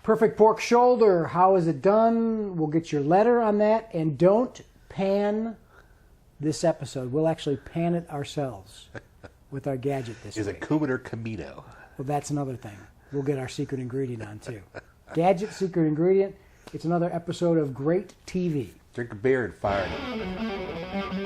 Perfect pork shoulder. How is it done? We'll get your letter on that. And don't pan this episode. We'll actually pan it ourselves with our gadget this week. Is it cumin or camino? Well, that's another thing. We'll get our secret ingredient on, too. Gadget, secret ingredient. It's another episode of Great TV. Drink a beer and fire it.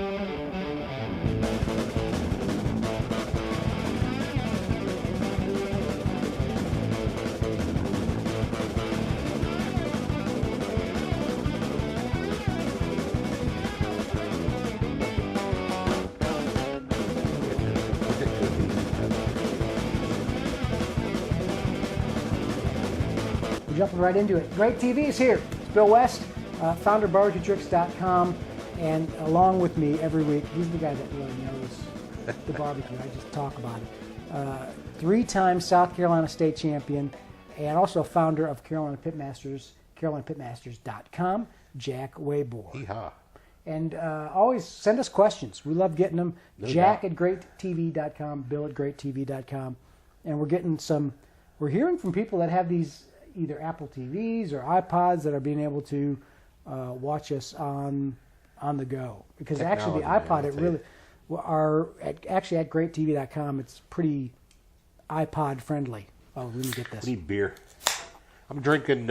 We're jumping right into it. Great TV is here. It's Bill West, founder of BarbecueTricks.com, and along with me every week, he's the guy that really knows the barbecue. I just talk about it. Three-time South Carolina state champion, and also founder of Carolina Pitmasters, CarolinaPitmasters.com, Jack Waybor. Yeehaw. And always send us questions. We love getting them. Jack at GreatTV.com, Bill at GreatTV.com. And we're hearing from people that have these either Apple TVs or iPods that are being able to watch us on the go. Because actually the iPod, it really, actually at GreatTV.com, it's pretty iPod friendly. Oh, let me get this. I need beer. I'm drinking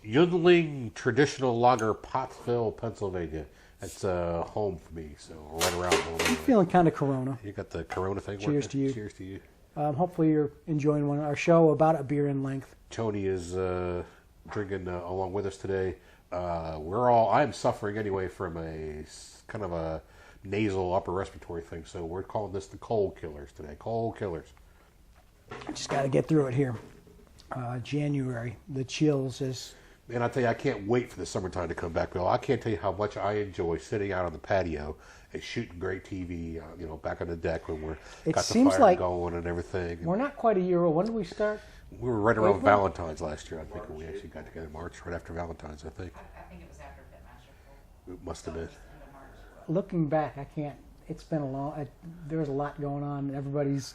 Youngling Traditional Lager, Pottsville, Pennsylvania. That's home for me, so right around home. I'm feeling kind of Corona. You got the Corona thing Cheers working? to you. Cheers to you. Hopefully you're enjoying our show about a beer in length. Tony is drinking along with us today. I'm suffering anyway from a kind of a nasal upper respiratory thing, so we're calling this the cold killers today. Cold killers. Just got to get through it here. January, the chills is... And I tell you, I can't wait for the summertime to come back, Bill. I can't tell you how much I enjoy sitting out on the patio and shooting great TV, back on the deck when got the fire like going and everything. We're not quite a year old. When did we start? We were right around Valentine's last year, I think, when we actually got together in March, right after Valentine's, I think. I think it was after Pitmaster. It must have been. Looking back, I can't. It's been there was a lot going on. Everybody's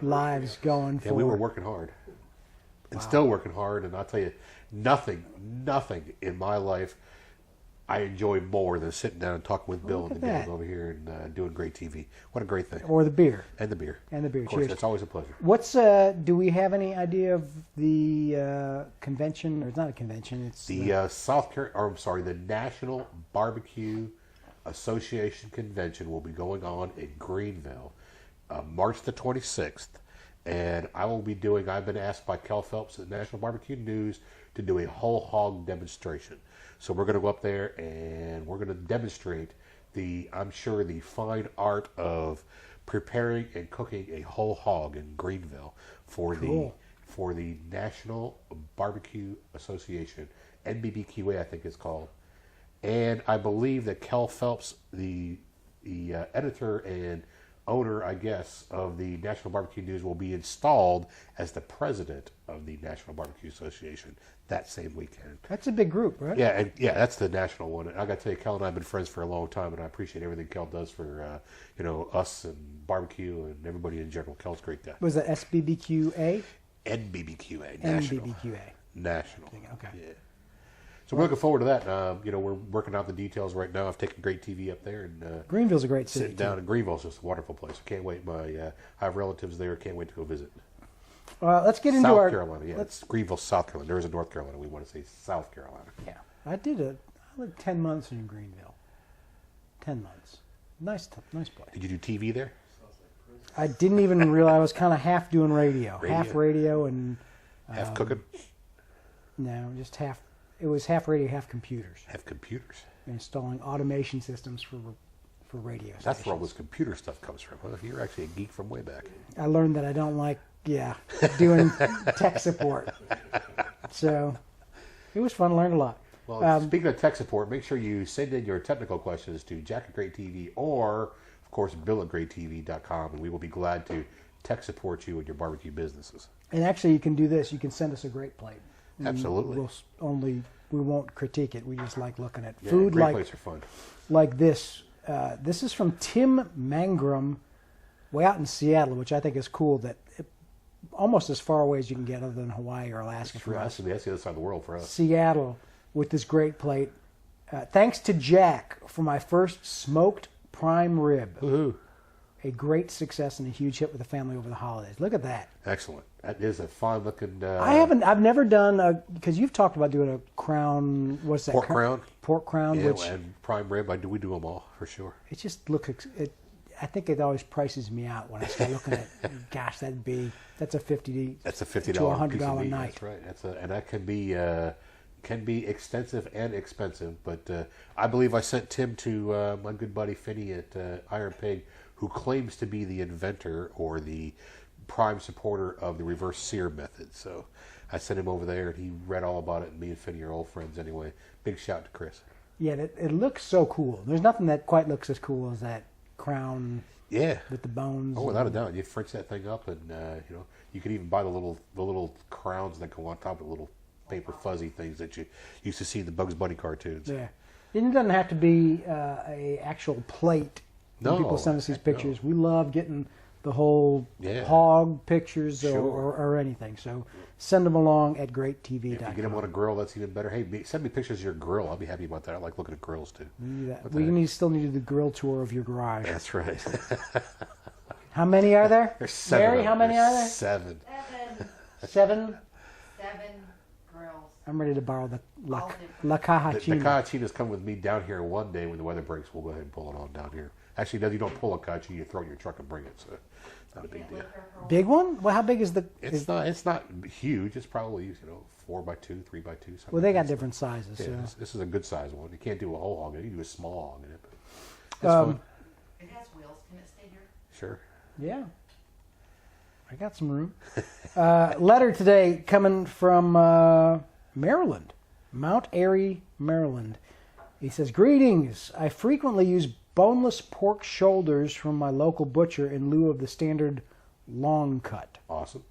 lives going for. Yeah, we were working hard. And still working hard, and I'll tell you, nothing in my life I enjoy more than sitting down and talking with Bill and the gang over here and doing great TV. What a great thing. Or the beer. And the beer. And the beer. Of course, cheers. that's always a pleasure. What's do we have any idea of the convention? Or it's not a convention. It's the the National Barbecue Association Convention will be going on in Greenville, March the 26th. And I've been asked by Kel Phelps at National Barbecue News to do a whole hog demonstration. So we're going to go up there and we're going to demonstrate the fine art of preparing and cooking a whole hog in Greenville for the National Barbecue Association, NBBQA I think it's called. And I believe that Kel Phelps, the editor and owner, I guess, of the National Barbecue News, will be installed as the president of the National Barbecue Association that same weekend. That's a big group, right? Yeah, that's the national one. And I got to tell you, Kel and I have been friends for a long time, and I appreciate everything Kel does for us and barbecue and everybody in general. Kel's a great guy. Was that SBBQA? NBBQA, National. NBBQA. National. Okay. Yeah. So we're looking forward to that. We're working out the details right now. I've taken great TV up there, and Greenville's a great city. Sitting down in Greenville's just a wonderful place. I can't wait. I have relatives there. Can't wait to go visit. Let's get into South Carolina. Yeah, it's Greenville, South Carolina. There is a North Carolina. We want to say South Carolina. Yeah, I lived 10 months in Greenville. 10 months. Nice place. Did you do TV there? I didn't even realize I was kind of half doing radio. Half radio and half cooking. No, just half. It was half radio, half computers. Half computers. Installing automation systems for radio stations. That's where all this computer stuff comes from. Well, you're actually a geek from way back. I learned that I don't like, doing tech support. So it was fun. Learned a lot. Well, speaking of tech support, make sure you send in your technical questions to Jack at Great TV or, of course, Bill at GreatTV.com, and we will be glad to tech support you in your barbecue businesses. And actually, you can do this. You can send us a great plate. Absolutely. We won't critique it. We just like looking at Yeah, food. Great plates are fun. Like this. This is from Tim Mangrum, way out in Seattle, which I think is cool. That almost as far away as you can get other than Hawaii or Alaska That's from us. the other side of the world for us. Seattle with this great plate. Thanks to Jack for my first smoked prime rib. Woohoo! A great success and a huge hit with the family over the holidays. Look at that. Excellent. That is a fine looking. I've never done because you've talked about doing a crown. What's that? Pork crown. Pork crown, Yeah, which and prime rib. We do them all for sure. it just looks. I think it always prices me out when I start looking at. Gosh, that's a $50. That's a $50 to $100 piece of meat. night. That's right. And that can be extensive and expensive. But I believe I sent Tim to my good buddy Finney at Iron Pig, who claims to be the inventor or the prime supporter of the reverse sear method. So I sent him over there, and he read all about it. And me and Finney are old friends anyway. Big shout to Chris. Yeah, it looks so cool. There's nothing that quite looks as cool as that crown. Yeah. With the bones. Oh, without a doubt. You French that thing up, and you can even buy the little crowns that go on top of the little paper fuzzy things that you used to see in the Bugs Bunny cartoons. Yeah, and it doesn't have to be a actual plate. When No, people send us these heck no. pictures. We love getting the whole Yeah. hog pictures Sure. or anything. So send them along at If you greattv.com. get them on a grill, that's even better. Hey, send me pictures of your grill. I'll be happy about that. I like looking at grills too. We still need to do the grill tour of your garage. That's right. How many are there? There's 7. Mary, how many are there? 7. 7. 7 grills. I'm ready to borrow the La The Cajachina. Cajachina's come with me down here one day when the weather breaks. We'll go ahead and pull it on down here. Actually, no, you don't pull a Cajachina. You throw it in your truck and bring it. So it's not a big deal. Big one? Well, how big is the? It's not huge. It's probably 4x2, 3x2. Something Well, they like got that. different sizes. Yeah, So. this is a good size one. You can't do a whole hog in it. You can do a small hog in it. But it's fun. It has wheels. Can it stay here? Sure. Yeah. I got some room. Letter today coming from Maryland, Mount Airy, Maryland. He says, "Greetings. I frequently use boneless pork shoulders from my local butcher in lieu of the standard long cut. Awesome.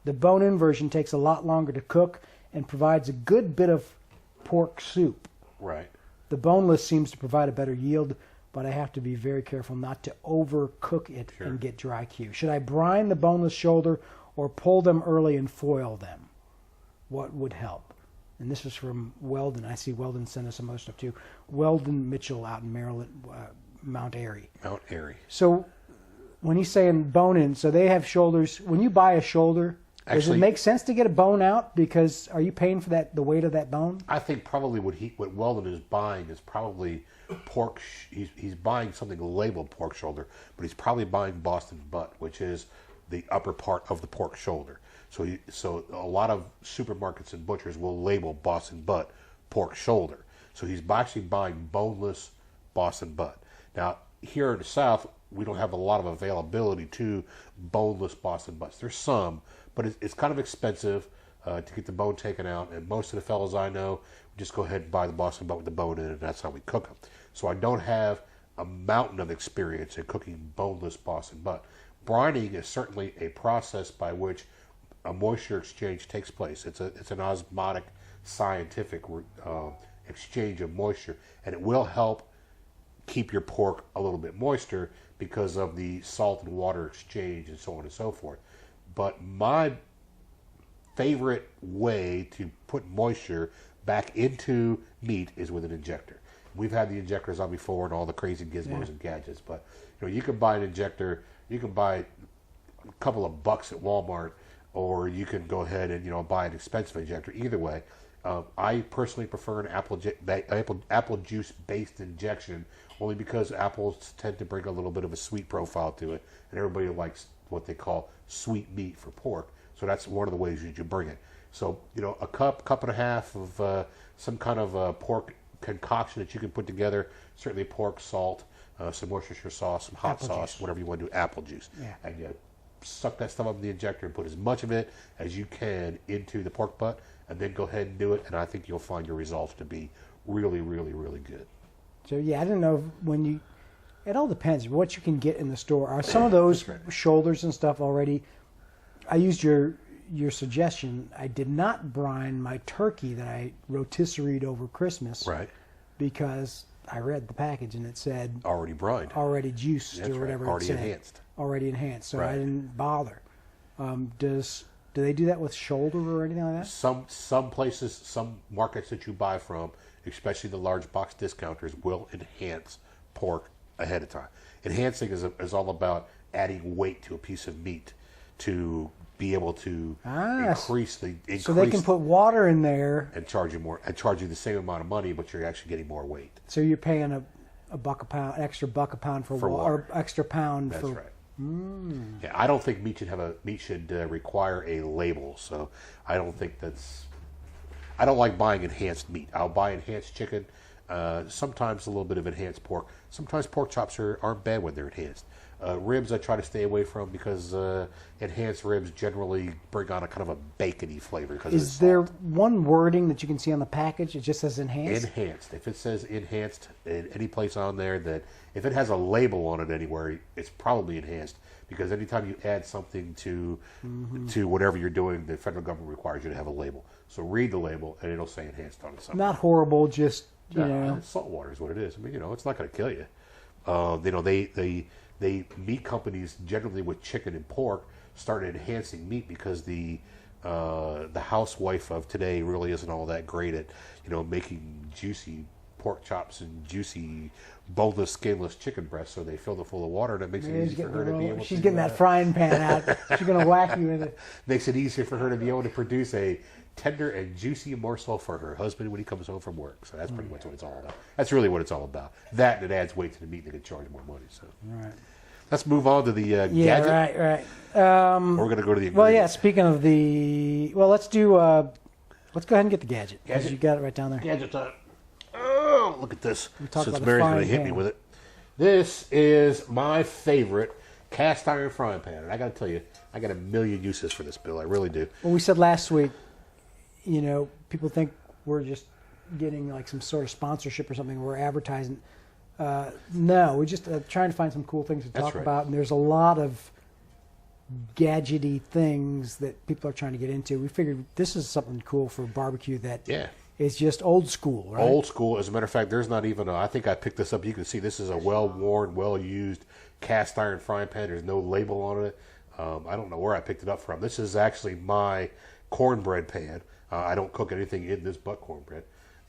The bone-in version takes a lot longer to cook and provides a good bit of pork soup. Right. The boneless seems to provide a better yield, but I have to be very careful not to overcook it Sure. and get dry Q. Should I brine the boneless shoulder or pull them early and foil them? What would help?" And this is from Weldon. I see Weldon sent us some other stuff too. Weldon Mitchell out in Maryland, Mount Airy. Mount Airy. So when he's saying bone in, so they have shoulders. When you buy a shoulder, does Actually- it make sense to get a bone out? Because are you paying for the weight of that bone? I think probably what Weldon is buying is probably pork. He's buying something labeled pork shoulder, but he's probably buying Boston butt, which is the upper part of the pork shoulder. So a lot of supermarkets and butchers will label Boston butt pork shoulder. So he's actually buying boneless Boston butt. Now here in the South, we don't have a lot of availability to boneless Boston butts. There's some, but it's kind of expensive to get the bone taken out. And most of the fellows I know just go ahead and buy the Boston butt with the bone in it, and that's how we cook them. So I don't have a mountain of experience in cooking boneless Boston butt. Brining is certainly a process by which a moisture exchange takes place. It's an osmotic, scientific exchange of moisture, and it will help keep your pork a little bit moister because of the salt and water exchange and so on and so forth. But my favorite way to put moisture back into meat is with an injector. We've had the injectors on before and all the crazy gizmos and gadgets, but you can buy an injector. You can buy a couple of bucks at Walmart, or you can go ahead and buy an expensive injector. Either way, I personally prefer an apple juice based injection, only because apples tend to bring a little bit of a sweet profile to it, and everybody likes what they call sweet meat for pork. So that's one of the ways you bring it. So a cup and a half of some kind of pork concoction that you can put together. Certainly pork, salt, some Worcestershire sauce, some hot Apple sauce, juice. whatever you want to do. Apple juice, Yeah. and you suck that stuff up in the injector and put as much of it as you can into the pork butt, and then go ahead and do it. And I think you'll find your results to be really, really, really good. So yeah, I didn't know it all depends what you can get in the store. Are some of those shoulders and stuff already? I used your suggestion. I did not brine my turkey that I rotisseried over Christmas, Right. because I read the package and it said Already brined. already juiced That's or whatever right. Already it said. enhanced. Already enhanced. So I Right. didn't bother. Do they do that with shoulder or anything like that? Some places, some markets that you buy from, especially the large box discounters, will enhance pork ahead of time. Enhancing is all about adding weight to a piece of meat to be able to increase. So they can put water in there and charge you the same amount of money, but you're actually getting more weight. So you're paying a buck a pound, extra buck a pound for water, or extra pound That's for. right. Yeah, I don't think meat should require a label. So I don't think that's. I don't like buying enhanced meat. I'll buy enhanced chicken. Sometimes a little bit of enhanced pork. Sometimes pork chops aren't bad when they're enhanced. Ribs I try to stay away from because enhanced ribs generally bring on a kind of a bacony flavor. Is there one wording that you can see on the package? It just says enhanced? Enhanced. If it says enhanced in any place on there, that if it has a label on it anywhere, it's probably enhanced. Because anytime you add something to whatever you're doing, the federal government requires you to have a label. So read the label and it'll say enhanced on it. Somewhere. Not horrible, just you know. Salt water is what it is. I mean, it's not going to kill you. Meat companies generally with chicken and pork started enhancing meat because the housewife of today really isn't all that great at making juicy pork chops and juicy boneless, skinless chicken breasts. So they fill it full of water, and it makes it easy for her to be able. She's getting that frying pan out. She's going to whack you in it. Makes it easier for her to be able to produce a tender and juicy morsel for her husband when he comes home from work. So that's pretty much what it's all about. That's really what it's all about. That and it adds weight to the meat and they can charge more money. So. Right. Let's move on to the gadget. Yeah, right. We're going to go to the ingredients. Well, yeah, speaking of let's do, let's go ahead and get the gadget. Because you got it right down there. Gadget time. Oh, look at this. Since Mary's going to hit me with it. This is my favorite cast iron frying pan. And I got to tell you, I got a million uses for this, Bill. I really do. Well, we said last week, people think we're just getting like some sort of sponsorship or something. We're advertising. No, we're just trying to find some cool things to talk about, and there's a lot of gadgety things that people are trying to get into. We figured this is something cool for barbecue that is just old school, right? Old school. As a matter of fact, there's not even I think I picked this up. You can see this is a well-worn, well-used cast iron frying pan. There's no label on it. I don't know where I picked it up from. This is actually my cornbread pan. I don't cook anything in this but cornbread.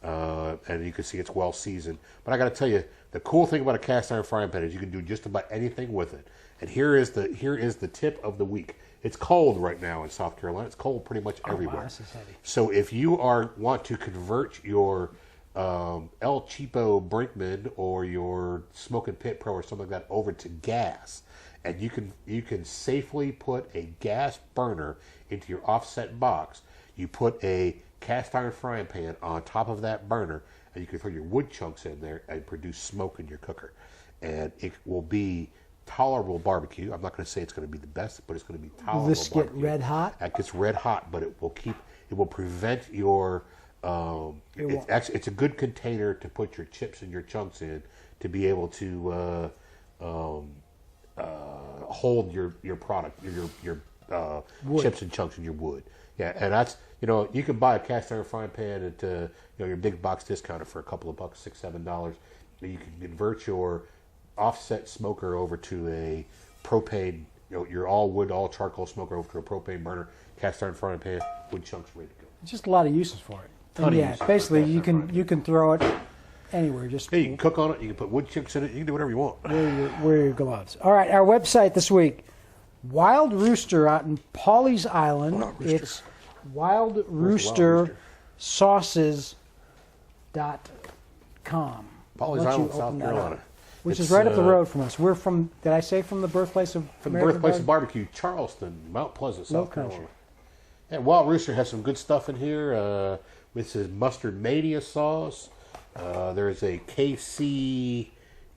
And you can see it's well seasoned. But I got to tell you, the cool thing about a cast iron frying pan is you can do just about anything with it. And here is the tip of the week. It's cold right now in South Carolina. It's cold pretty much everywhere. Wow, this is heavy. So if you want to convert your El Cheapo Brinkman or your Smoking Pit Pro or something like that over to gas, and you can safely put a gas burner into your offset box. You put a cast iron frying pan on top of that burner, and you can throw your wood chunks in there and produce smoke in your cooker. And it will be tolerable barbecue. I'm not going to say it's going to be the best, but it's going to be tolerable. Will this barbecue. get red hot? It gets red hot, but it will prevent your. It's a good container to put your chips and your chunks in to be able to hold your product, your chips and chunks in your wood. Yeah, and that's you can buy a cast iron frying pan at your big box discounter for a couple of bucks, $6-7. You can convert your offset smoker over to a propane, your all wood, all charcoal smoker over to a propane burner, cast iron frying pan, wood chunks ready to go. Just a lot of uses for it. And yeah, basically you can throw it anywhere. Just you can cook on it. You can put wood chips in it. You can do whatever you want. Wear your gloves. All right, our website this week, Wild Rooster out in Pawleys Island. It's wildroostersauces.com. Pawleys Island, South Carolina. Which is right up the road from us. We're from, did I say from the birthplace of barbecue, Charleston, Mount Pleasant, South Carolina. Yeah, Wild Rooster has some good stuff in here. This is Mustard Mania sauce. There's a KC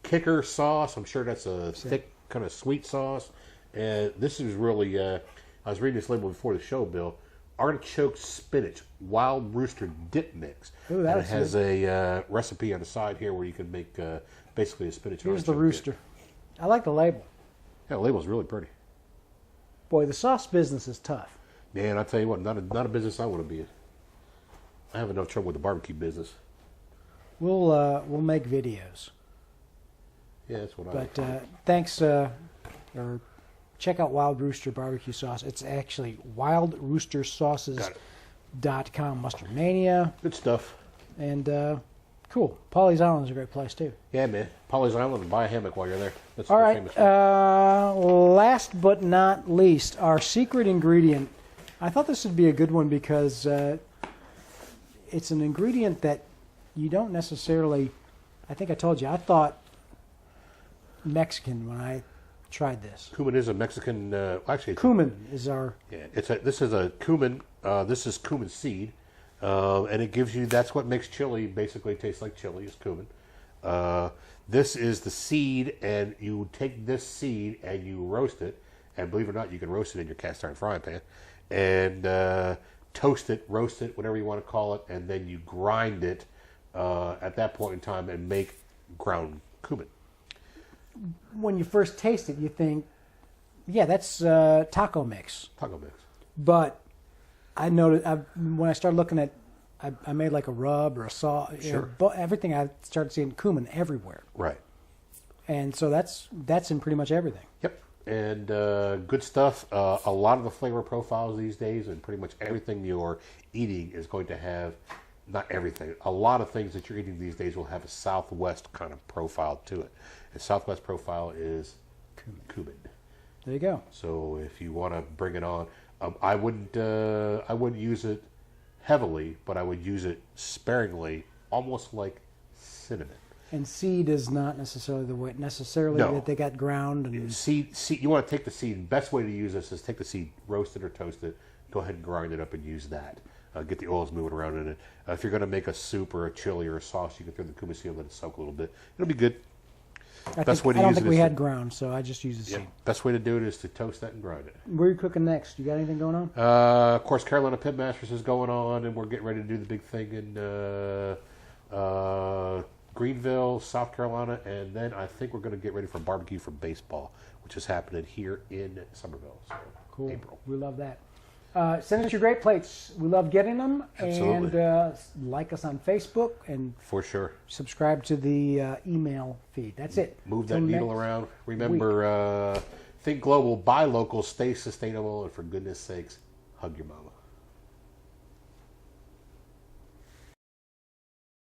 Kicker sauce. I'm sure that's a thick, kind of sweet sauce. And this is really, I was reading this label before the show, Bill. Artichoke spinach Wild Rooster dip mix. Ooh, and it has a recipe on the side here where you can make basically a spinach. Here's the rooster. Dip. I like the label. Yeah, the label's really pretty. Boy, the sauce business is tough. Man, I tell you what, not a business I want to be in. I have enough trouble with the barbecue business. We'll make videos. Yeah, that's what But thanks, or check out Wild Rooster barbecue sauce. It's actually wildroostersauces.com. Mustard Mania. Good stuff. And cool. Polly's Island is a great place, too. Yeah, man. Polly's Island and buy a hammock while you're there. That's All the right. famous Last but not least, our secret ingredient. I thought this would be a good one because it's an ingredient that you don't necessarily. I think I told you. I thought Mexican when I tried this. Cumin is a Mexican. Actually, Cumin is our. yeah. This is a cumin. This is cumin seed, and it gives you. That's what makes chili basically taste like chili. Is cumin. This is the seed, and you take this seed and you roast it. And believe it or not, you can roast it in your cast iron frying pan, and toast it, roast it, whatever you want to call it, and then you grind it at that point in time and make ground cumin. When you first taste it, you think, yeah, that's taco mix. Taco mix. But I noticed when I started looking at, I made like a rub or a sauce. Sure. Everything, I started seeing cumin everywhere. Right. And so that's in pretty much everything. Yep. And good stuff. A lot of the flavor profiles these days, and pretty much everything you're eating is going to have, not everything, a lot of things that you're eating these days will have a Southwest kind of profile to it. And Southwest profile is cumin. There you go. So if you want to bring it on, I wouldn't use it heavily, but I would use it sparingly, almost like cinnamon. And seed is not necessarily the way No. that they got ground. And Seed. You want to take the seed. Best way to use this is take the seed, roast it or toast it. Go ahead and grind it up and use that. Get the oils moving around in it. If you're going to make a soup or a chili or a sauce, you can throw the cumin seed and let it soak a little bit. It'll be good. I Best way to don't use think it we is had to- ground, so I just used the Yeah. seed. Best way to do it is to toast that and grind it. Where are you cooking next? You got anything going on? Of course, Carolina Pit Masters is going on, and we're getting ready to do the big thing in Greenville, South Carolina, and then I think we're going to get ready for barbecue for baseball, which is happening here in Somerville. So Cool. April. We love that. Send us your great plates. We love getting them. Absolutely. And like us on Facebook and For sure. subscribe to the email feed. That's it. Move Till that needle next around. Remember, think global, buy local, stay sustainable, and for goodness sakes, hug your mama.